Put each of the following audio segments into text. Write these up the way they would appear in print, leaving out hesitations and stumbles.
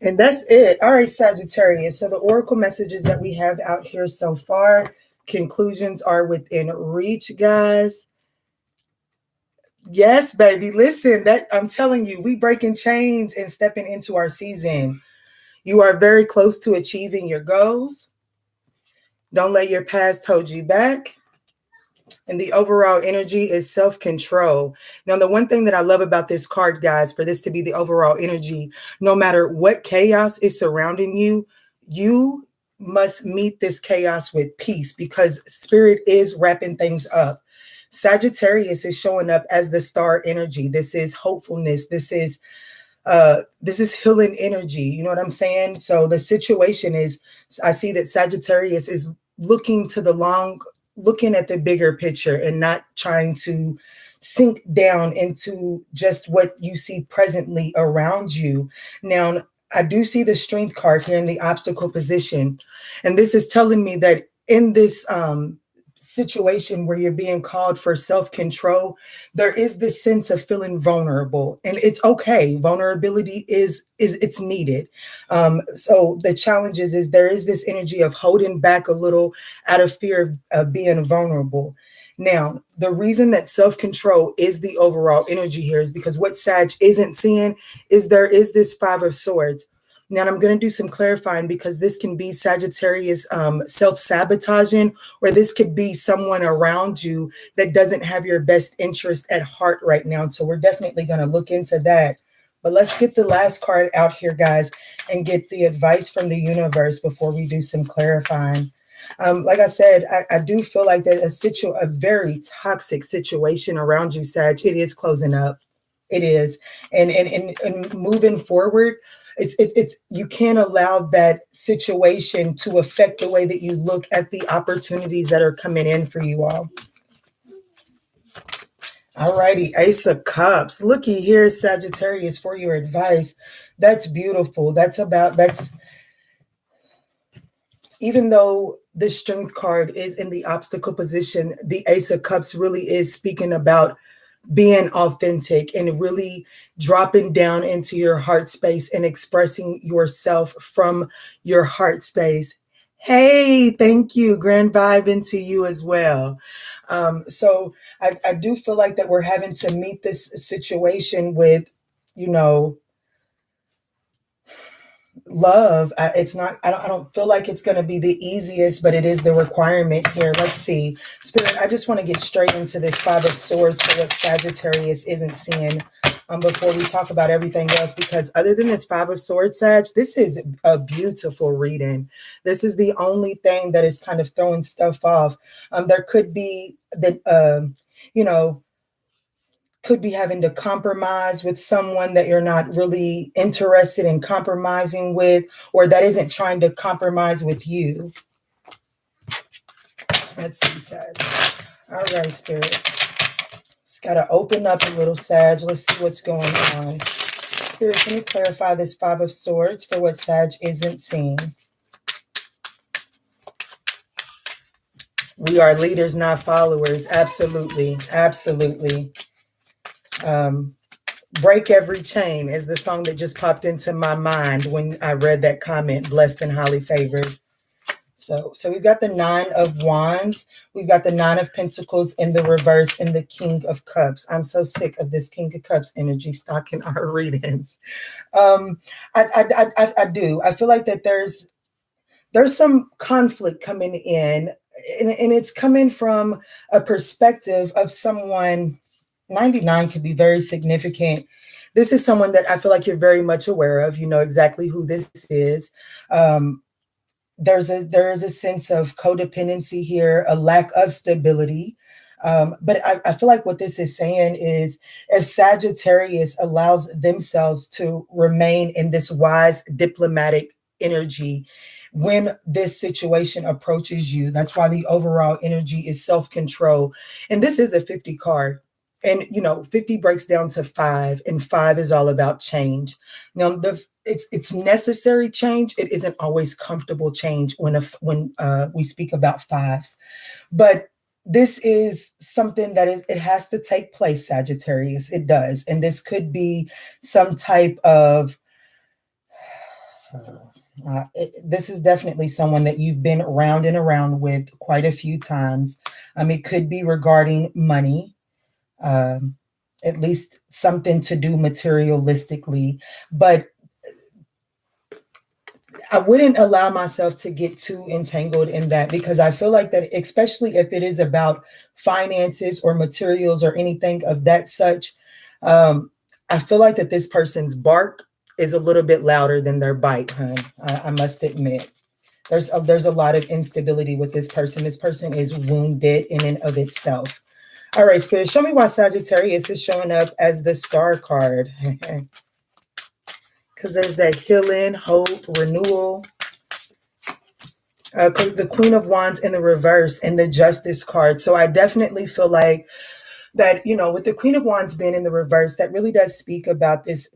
And that's it. All right, Sagittarius. So the oracle messages that we have out here so far, conclusions are within reach, guys. Yes, baby. Listen, that I'm telling you, we breaking chains and stepping into our season. You are very close to achieving your goals. Don't let your past hold you back. And the overall energy is self-control. Now, the one thing that I love about this card, guys, for this to be the overall energy, no matter what chaos is surrounding you, you must meet this chaos with peace because spirit is wrapping things up. Sagittarius is showing up as the star energy. This is hopefulness. This is healing energy. You know what I'm saying? So the situation is, I see that Sagittarius is looking at the bigger picture and not trying to sink down into just what you see presently around you. Now, I do see the strength card here in the obstacle position. And this is telling me that in this situation where you're being called for self-control, there is this sense of feeling vulnerable, and it's okay. Vulnerability is it's needed. So the challenge is there is this energy of holding back a little out of fear of being vulnerable. Now, the reason that self-control is the overall energy here is because what Sag isn't seeing is there is this Five of Swords. Now, I'm going to do some clarifying because this can be Sagittarius self-sabotaging, or this could be someone around you that doesn't have your best interest at heart right now. So we're definitely going to look into that. But let's get the last card out here, guys, and get the advice from the universe before we do some clarifying. Like I said, I do feel like that a very toxic situation around you, Sag. It is closing up. It is. And moving forward, it's you can't allow that situation to affect the way that you look at the opportunities that are coming in for you all. All righty, Ace of Cups. Looky here, Sagittarius, for your advice. That's beautiful. That's even though the strength card is in the obstacle position, the Ace of Cups really is speaking about being authentic and really dropping down into your heart space and expressing yourself from your heart space. Hey, thank you. Grand vibe into you as well. So I do feel like that we're having to meet this situation with, love. It's not, I don't feel like it's going to be the easiest, but it is the requirement here. Let's see. Spirit, I just want to get straight into this Five of Swords for what Sagittarius isn't seeing before we talk about everything else, because other than this Five of Swords, Sag, this is a beautiful reading. This is the only thing that is kind of throwing stuff off. There could be that, could be having to compromise with someone that you're not really interested in compromising with, or that isn't trying to compromise with you. Let's see, Sag. All right, Spirit. It's got to open up a little, Sag. Let's see what's going on. Spirit, can you clarify this Five of Swords for what Sag isn't seeing? We are leaders, not followers. Absolutely. Absolutely. Break Every Chain is the song that just popped into my mind when I read that comment, blessed and highly favored. So we've got the Nine of Wands, we've got the Nine of Pentacles in the reverse, and the King of Cups. I'm so sick of this King of Cups energy stalking our readings. I do. I feel like that there's some conflict coming in, and it's coming from a perspective of someone. 99 could be very significant. This is someone that I feel like you're very much aware of. You know exactly who this is. There is a sense of codependency here, a lack of stability. But I feel like what this is saying is, if Sagittarius allows themselves to remain in this wise diplomatic energy, when this situation approaches you, that's why the overall energy is self-control. And this is a 50 card. And, 50 breaks down to 5, and 5 is all about change. Now, it's necessary change. It isn't always comfortable change when we speak about 5s. But this is something that it has to take place, Sagittarius. It does. And this could be some type of This is definitely someone that you've been around and around with quite a few times. It could be regarding money, um, at least something to do materialistically, but I wouldn't allow myself to get too entangled in that, because I feel like that, especially if it is about finances or materials or anything of that such, I feel like that this person's bark is a little bit louder than their bite, hun. I must admit. There's a lot of instability with this person. This person is wounded in and of itself. All right, Spirit, show me why Sagittarius is showing up as the Star card. Because there's that healing, hope, renewal. The Queen of Wands in the reverse and the Justice card. So I definitely feel like that, with the Queen of Wands being in the reverse, that really does speak about this.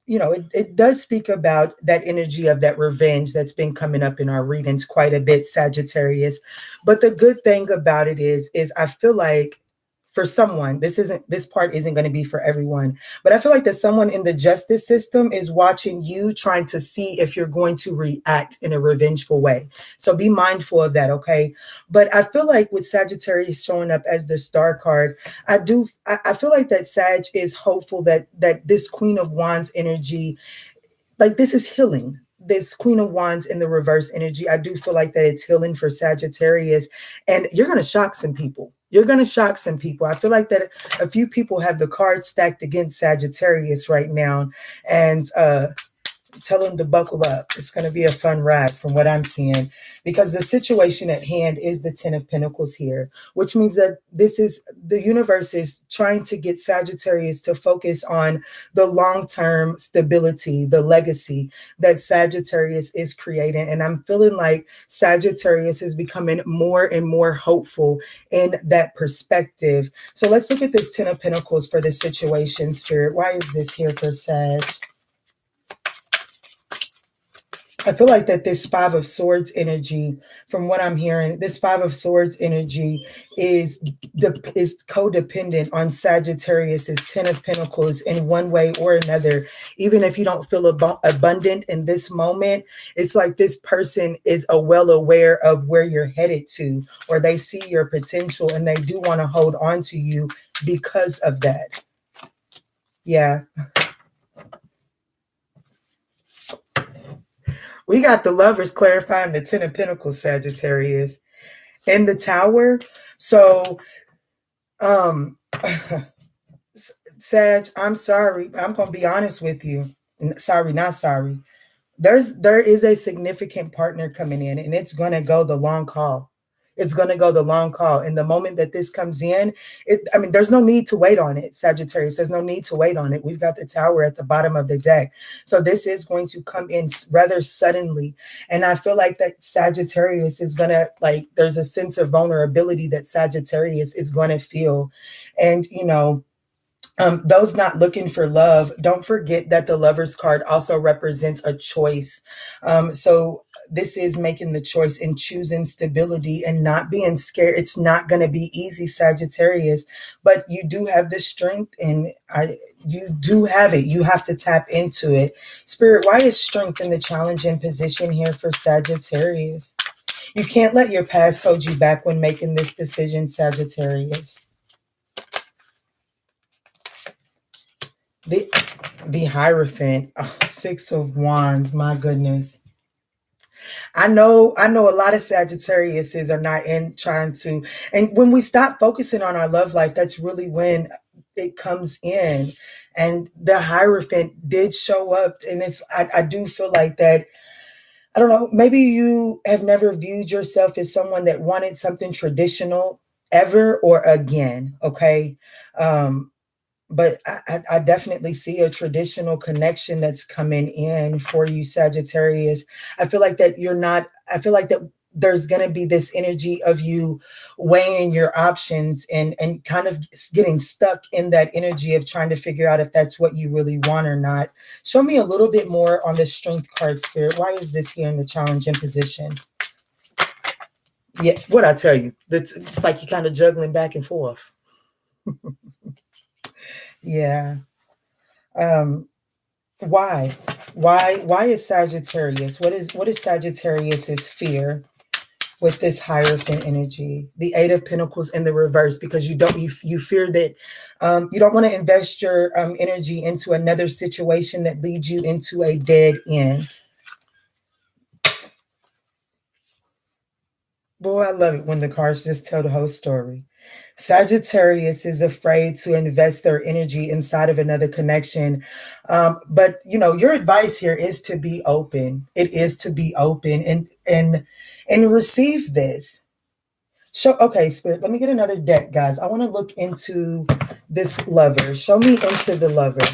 It does speak about that energy of that revenge that's been coming up in our readings quite a bit, Sagittarius. But the good thing about it is I feel like for someone, this part isn't going to be for everyone, but I feel like that someone in the justice system is watching you, trying to see if you're going to react in a revengeful way. So be mindful of that, okay? But I feel like with Sagittarius showing up as the Star card, I feel like that Sag is hopeful that this Queen of Wands energy, like, this is healing. This Queen of Wands in the reverse energy, I do feel like that it's healing for Sagittarius, and you're going to shock some people. You're going to shock some people. I feel like that a few people have the cards stacked against Sagittarius right now, and tell them to buckle up. It's going to be a fun ride from what I'm seeing, because the situation at hand is the Ten of Pentacles here, which means that the universe is trying to get Sagittarius to focus on the long-term stability, the legacy that Sagittarius is creating. And I'm feeling like Sagittarius is becoming more and more hopeful in that perspective. So let's look at this Ten of Pentacles for this situation, Spirit. Why is this here for Sag? I feel like that this Five of Swords energy, from what I'm hearing, this Five of Swords energy is codependent on Sagittarius's Ten of Pentacles in one way or another. Even if you don't feel abundant in this moment, it's like this person is well aware of where you're headed to, or they see your potential and they do want to hold on to you because of that. Yeah. We got the Lovers clarifying the Ten of Pentacles, Sagittarius, and the Tower. So, Sag, I'm sorry. I'm going to be honest with you. Sorry, not sorry. There is a significant partner coming in, and it's going to go the long haul. It's going to go the long haul. And the moment that this comes in, there's no need to wait on it, Sagittarius. There's no need to wait on it. We've got the Tower at the bottom of the deck. So this is going to come in rather suddenly. And I feel like that Sagittarius is going to, there's a sense of vulnerability that Sagittarius is going to feel. And, those not looking for love, don't forget that the Lovers card also represents a choice. So this is making the choice and choosing stability and not being scared. It's not going to be easy, Sagittarius, but you do have the strength, and you do have it. You have to tap into it. Spirit, why is strength in the challenging position here for Sagittarius? You can't let your past hold you back when making this decision, Sagittarius. The Hierophant, Six of Wands, my goodness. I know a lot of Sagittariuses are not in trying to, and when we stop focusing on our love life, that's really when it comes in. And the Hierophant did show up, and I do feel like that, I don't know, maybe you have never viewed yourself as someone that wanted something traditional ever or again, okay? But I definitely see a traditional connection that's coming in for you, Sagittarius. I feel like that there's going to be this energy of you weighing your options and kind of getting stuck in that energy of trying to figure out if that's what you really want or not. Show me a little bit more on the Strength card, Spirit. Why is this here in the challenging position? Yeah, what I tell you, it's like you're kind of juggling back and forth. Yeah. Why? Why is Sagittarius? What is Sagittarius's fear with this Hierophant energy? The Eight of Pentacles in the reverse, because you fear that you don't want to invest your energy into another situation that leads you into a dead end. Boy, I love it when the cards just tell the whole story. Sagittarius is afraid to invest their energy inside of another connection. But your advice here is to be open. It is to be open and receive this. Okay, Spirit, let me get another deck, guys. I want to look into this Lover. Show me into the Lover.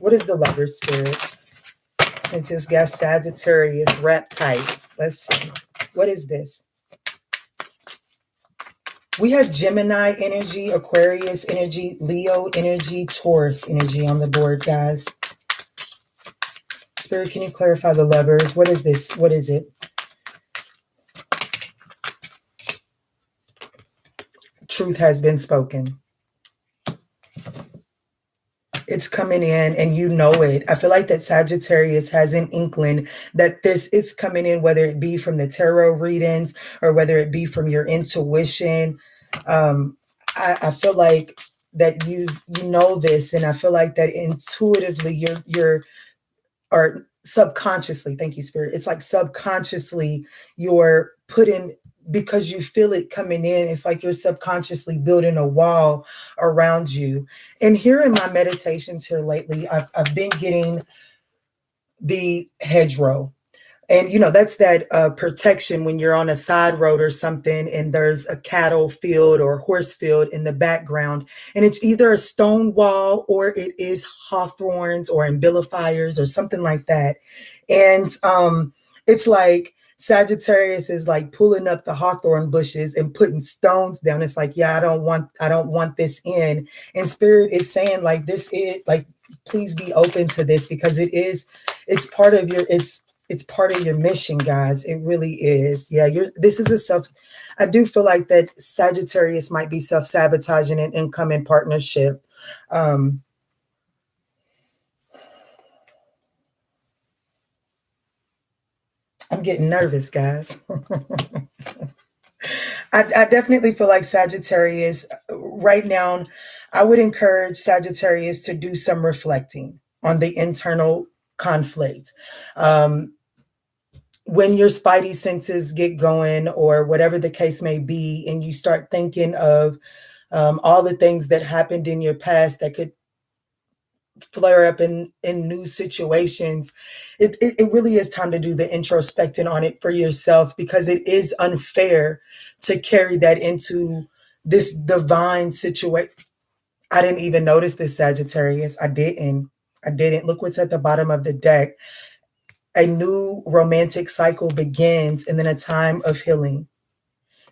What is the Lover, Spirit? Since it's got Sagittarius wrapped tight. Let's see. What is this? We have Gemini energy, Aquarius energy, Leo energy, Taurus energy on the board, guys. Spirit, can you clarify the Lovers? What is this? What is it? Truth has been spoken. It's coming in and you know it. I feel like that Sagittarius has an inkling that this is coming in, whether it be from the tarot readings or whether it be from your intuition. I feel like that you know this, and I feel like that intuitively or subconsciously, thank you, Spirit. It's like subconsciously you're putting, because you feel it coming in, it's like you're subconsciously building a wall around you. And here in my meditations here lately, I've been getting the hedgerow. And, that's that protection when you're on a side road or something and there's a cattle field or horse field in the background. And it's either a stone wall or it is hawthorns or umbilifiers or something like that. And it's like Sagittarius is like pulling up the hawthorn bushes and putting stones down. It's like, yeah, I don't want this in. And Spirit is saying like, this is like, please be open to this, because it's part of your mission, guys. It really is. Yeah, I do feel like that Sagittarius might be self-sabotaging an incoming partnership. I'm getting nervous, guys. I definitely feel like Sagittarius right now, I would encourage Sagittarius to do some reflecting on the internal conflict. When your spidey senses get going or whatever the case may be, and you start thinking of all the things that happened in your past that could flare up in new situations, it really is time to do the introspecting on it for yourself, because it is unfair to carry that into this divine situation. I didn't even notice this, Sagittarius. I didn't. Look what's at the bottom of the deck. A new romantic cycle begins, and then a time of healing.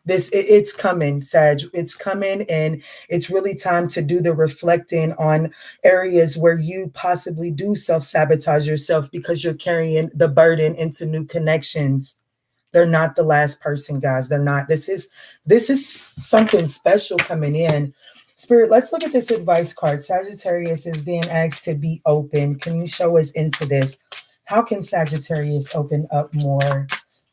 It's coming, Sag. It's coming, and it's really time to do the reflecting on areas where you possibly do self-sabotage yourself because you're carrying the burden into new connections. They're not the last person, guys. They're not. This is something special coming in. Spirit, let's look at this advice card. Sagittarius is being asked to be open. Can you show us into this? How can Sagittarius open up more?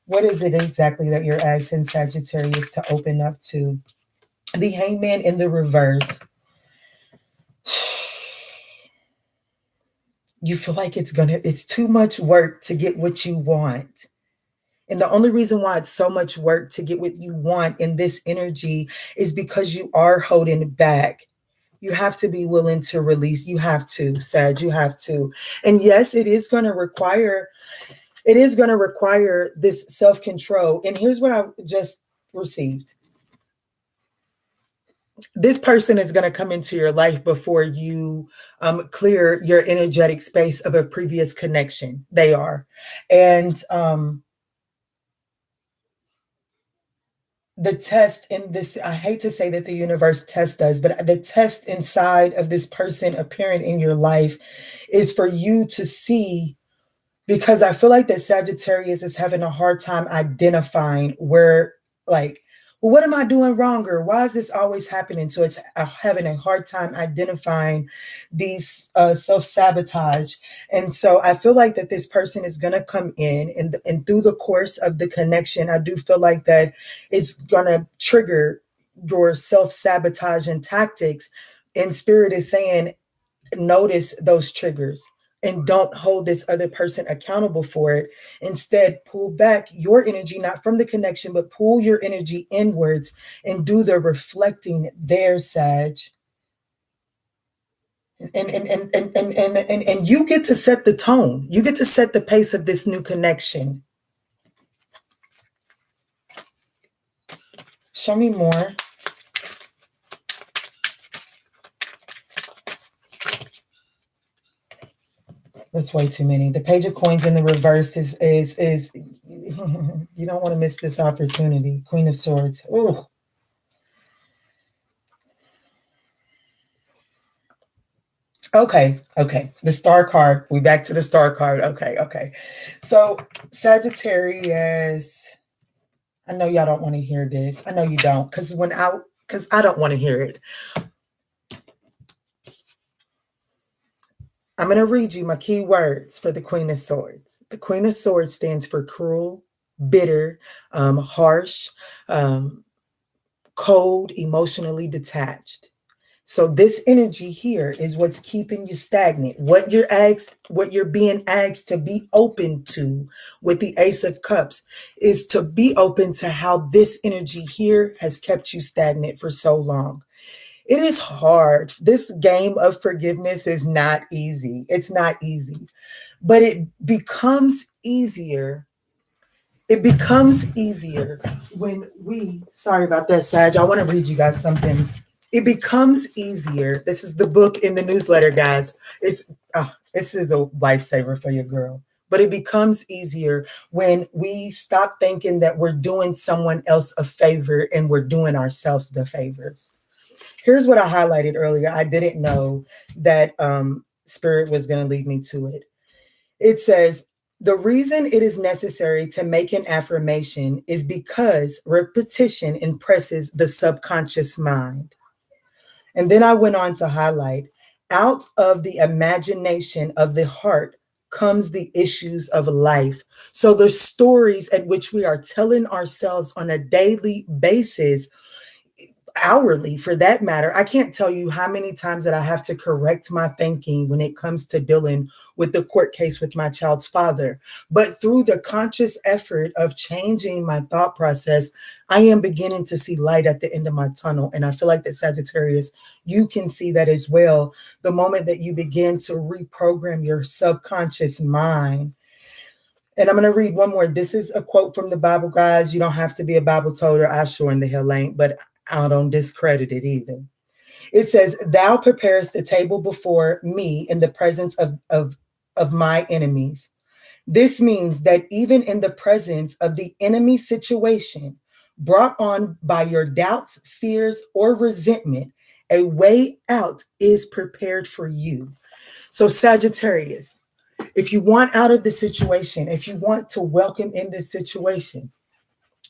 What is it exactly that you're asking Sagittarius to open up to? The Hangman in the reverse. You feel like it's too much work to get what you want. And the only reason why it's so much work to get what you want in this energy is because you are holding back. You have to be willing to release. You have to, Sag, you have to. And yes, it is going to require this self-control. And here's what I just received. This person is going to come into your life before you clear your energetic space of a previous connection. They are. And the test in this, I hate to say that the universe tests us, but the test inside of this person appearing in your life is for you to see, because I feel like that Sagittarius is having a hard time identifying where well, what am I doing wrong? Or why is this always happening? So it's having a hard time identifying these self-sabotage. And so I feel like that this person is going to come in, and through the course of the connection, I do feel like that it's going to trigger your self-sabotage and tactics. And spirit is saying, notice those triggers and don't hold this other person accountable for it. Instead, pull back your energy, not from the connection, but pull your energy inwards and do the reflecting there, Sag. And you get to set the tone. You get to set the pace of this new connection. Show me more. That's way too many. The page of coins in the reverse is you don't want to miss this opportunity. Queen of Swords. Oh. Okay. The star card. We back to the star card. Okay. So Sagittarius. I know y'all don't want to hear this. I know you don't, because I don't want to hear it. I'm going to read you my key words for the Queen of Swords. The Queen of Swords stands for cruel, bitter, harsh, cold, emotionally detached. So this energy here is what's keeping you stagnant. What you're being asked to be open to with the Ace of Cups is to be open to how this energy here has kept you stagnant for so long. It is hard. This game of forgiveness is not easy. It's not easy, but it becomes easier. It becomes easier when sorry about that, Sag. I want to read you guys something. It becomes easier. This is the book in the newsletter, guys. This is a lifesaver for your girl. But it becomes easier when we stop thinking that we're doing someone else a favor and we're doing ourselves the favors. Here's what I highlighted earlier. I didn't know that Spirit was going to lead me to it. It says, the reason it is necessary to make an affirmation is because repetition impresses the subconscious mind. And then I went on to highlight, out of the imagination of the heart comes the issues of life. So the stories at which we are telling ourselves on a daily basis, hourly for that matter. I can't tell you how many times that I have to correct my thinking when it comes to dealing with the court case with my child's father. But through the conscious effort of changing my thought process, I am beginning to see light at the end of my tunnel. And I feel like that, Sagittarius, you can see that as well. The moment that you begin to reprogram your subconscious mind. And I'm going to read one more. This is a quote from the Bible, guys. You don't have to be a Bible toter. I sure in the hell ain't, but I don't discredit it either. It says, thou preparest the table before me in the presence of my enemies. This means that even in the presence of the enemy situation brought on by your doubts, fears, or resentment, a way out is prepared for you. So Sagittarius, if you want out of the situation, if you want to welcome in this situation,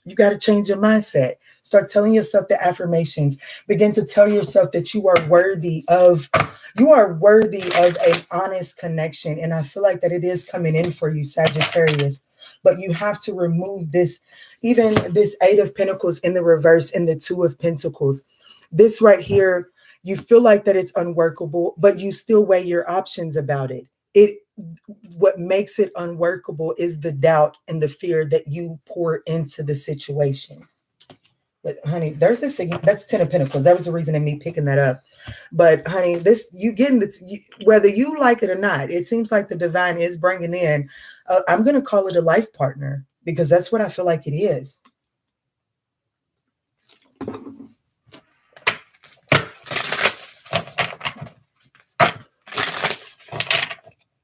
you got to change your mindset. Start telling yourself the affirmations. Begin to tell yourself that you are worthy of an honest connection. And I feel like that it is coming in for you, Sagittarius. But you have to remove this, even this Eight of Pentacles in the reverse and the Two of Pentacles. This right here, you feel like that it's unworkable, but you still weigh your options about it. What makes it unworkable is the doubt and the fear that you pour into the situation. But honey, that's 10 of Pentacles. That was the reason of me picking that up. But honey, whether you like it or not, it seems like the divine is bringing in, I'm going to call it a life partner, because that's what I feel like it is.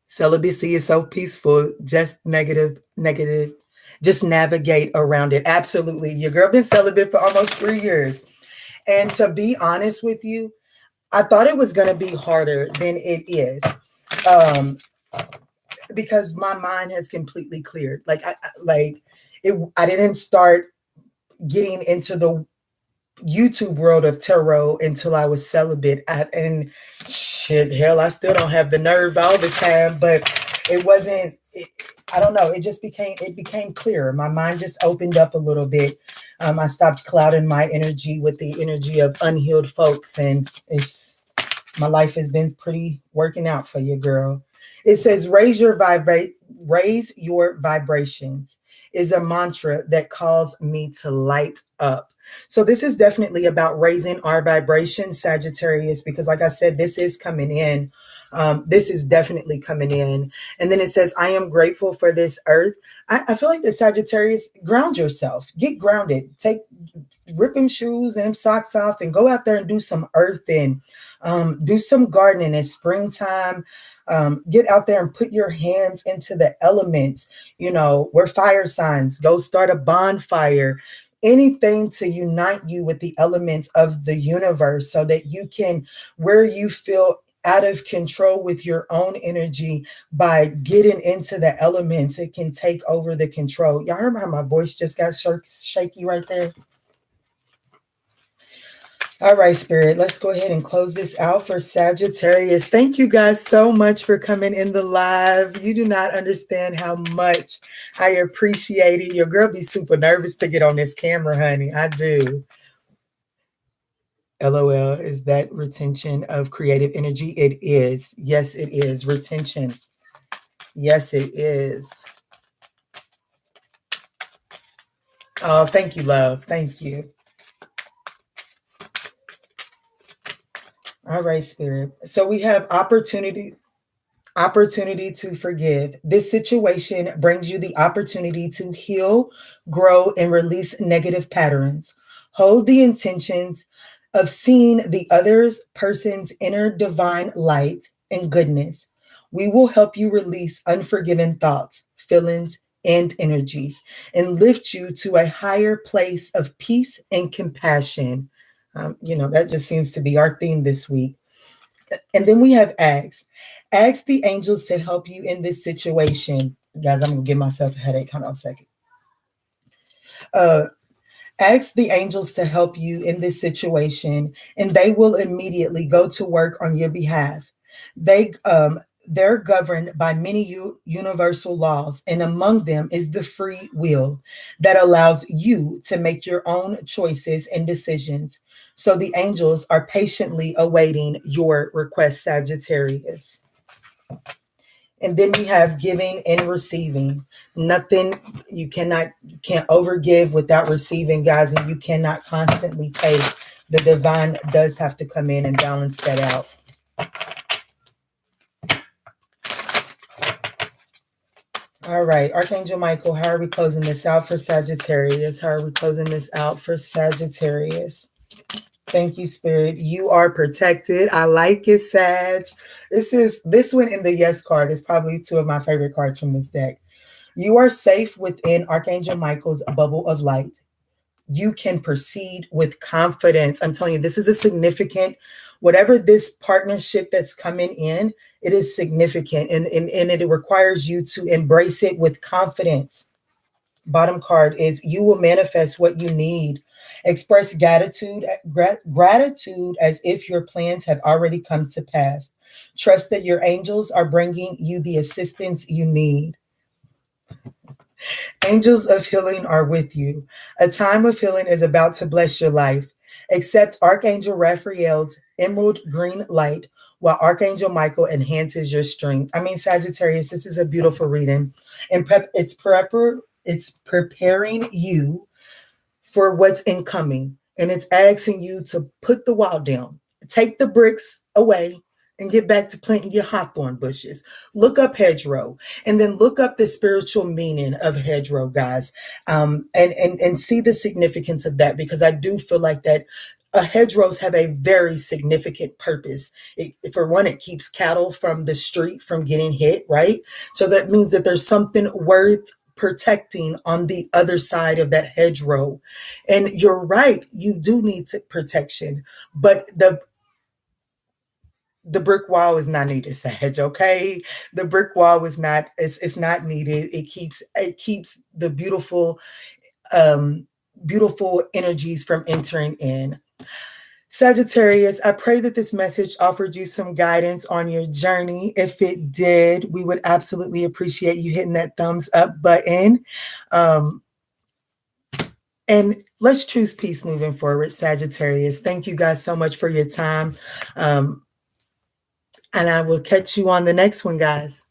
Celibacy is so peaceful, just negative. Just navigate around it. Absolutely. Your girl been celibate for almost 3 years. And to be honest with you, I thought it was going to be harder than it is. Because my mind has completely cleared. I didn't start getting into YouTube world of tarot until I was celibate. And shit, hell, I still don't have the nerve all the time, but it wasn't. I don't know. It became clearer. My mind just opened up a little bit. I stopped clouding my energy with the energy of unhealed folks, and it's my life has been pretty working out for you, girl. It says raise your vibrations is a mantra that calls me to light up. So this is definitely about raising our vibration, Sagittarius, because like I said, this is coming in. This is definitely coming in. And then it says, I am grateful for this earth. I feel like the Sagittarius, ground yourself, get grounded, rip them shoes and them socks off and go out there and do some earthing, do some gardening. It's springtime. Get out there and put your hands into the elements. You know, we're fire signs. Go start a bonfire. Anything to unite you with the elements of the universe so that you can, where you feel out of control with your own energy, by getting into the elements, it can take over the control. Y'all heard how my voice just got shaky right there? All right, Spirit, let's go ahead and close this out for Sagittarius. Thank you guys so much for coming in the live. You do not understand how much I appreciate it. Your girl be super nervous to get on this camera, honey. I do. LOL, is that retention of creative energy? It is. Yes, it is. Retention. Yes, it is. Oh, thank you, love. Thank you. All right, Spirit. So we have opportunity to forgive. This situation brings you the opportunity to heal, grow, and release negative patterns. Hold the intentions of seeing the other person's inner divine light and goodness. We will help you release unforgiven thoughts, feelings, and energies, and lift you to a higher place of peace and compassion. That just seems to be our theme this week. And then we have ask. Ask the angels to help you in this situation. Guys, I'm going to give myself a headache. Hold on a second. Ask the angels to help you in this situation, and they will immediately go to work on your behalf. They're governed by many universal laws, and among them is the free will that allows you to make your own choices and decisions. So the angels are patiently awaiting your request, Sagittarius. And then we have giving and receiving. Nothing, you can't overgive without receiving, guys, and you cannot constantly take. The divine does have to come in and balance that out. All right, Archangel Michael, how are we closing this out for Sagittarius? How are we closing this out for Sagittarius? Thank you, Spirit. You are protected. I like it, Sag. This one in the yes card is probably two of my favorite cards from this deck. You are safe within Archangel Michael's bubble of light. You can proceed with confidence. I'm telling you, this is a significant, whatever this partnership that's coming in, it is significant, and it requires you to embrace it with confidence. Bottom card is you will manifest what you need. Express gratitude as if your plans have already come to pass. Trust that your angels are bringing you the assistance you need. Angels of healing are with you. A time of healing is about to bless your life. Accept Archangel Raphael's emerald green light while Archangel Michael enhances your strength. I mean, Sagittarius, this is a beautiful reading. And it's preparing you for what's incoming. And it's asking you to put the wall down, take the bricks away, and get back to planting your hawthorn bushes. Look up hedgerow, and then look up the spiritual meaning of hedgerow, guys, and see the significance of that, because I do feel like that hedgerows have a very significant purpose. For one, it keeps cattle from the street from getting hit, right? So that means that there's something worth protecting on the other side of that hedgerow. And you're right, you do need protection, but the brick wall is not needed, Sag, okay? The brick wall is not, it's not needed. It keeps the beautiful beautiful energies from entering in. Sagittarius, I pray that this message offered you some guidance on your journey. If it did, we would absolutely appreciate you hitting that thumbs up button. And let's choose peace moving forward, Sagittarius. Thank you guys so much for your time. And I will catch you on the next one, guys.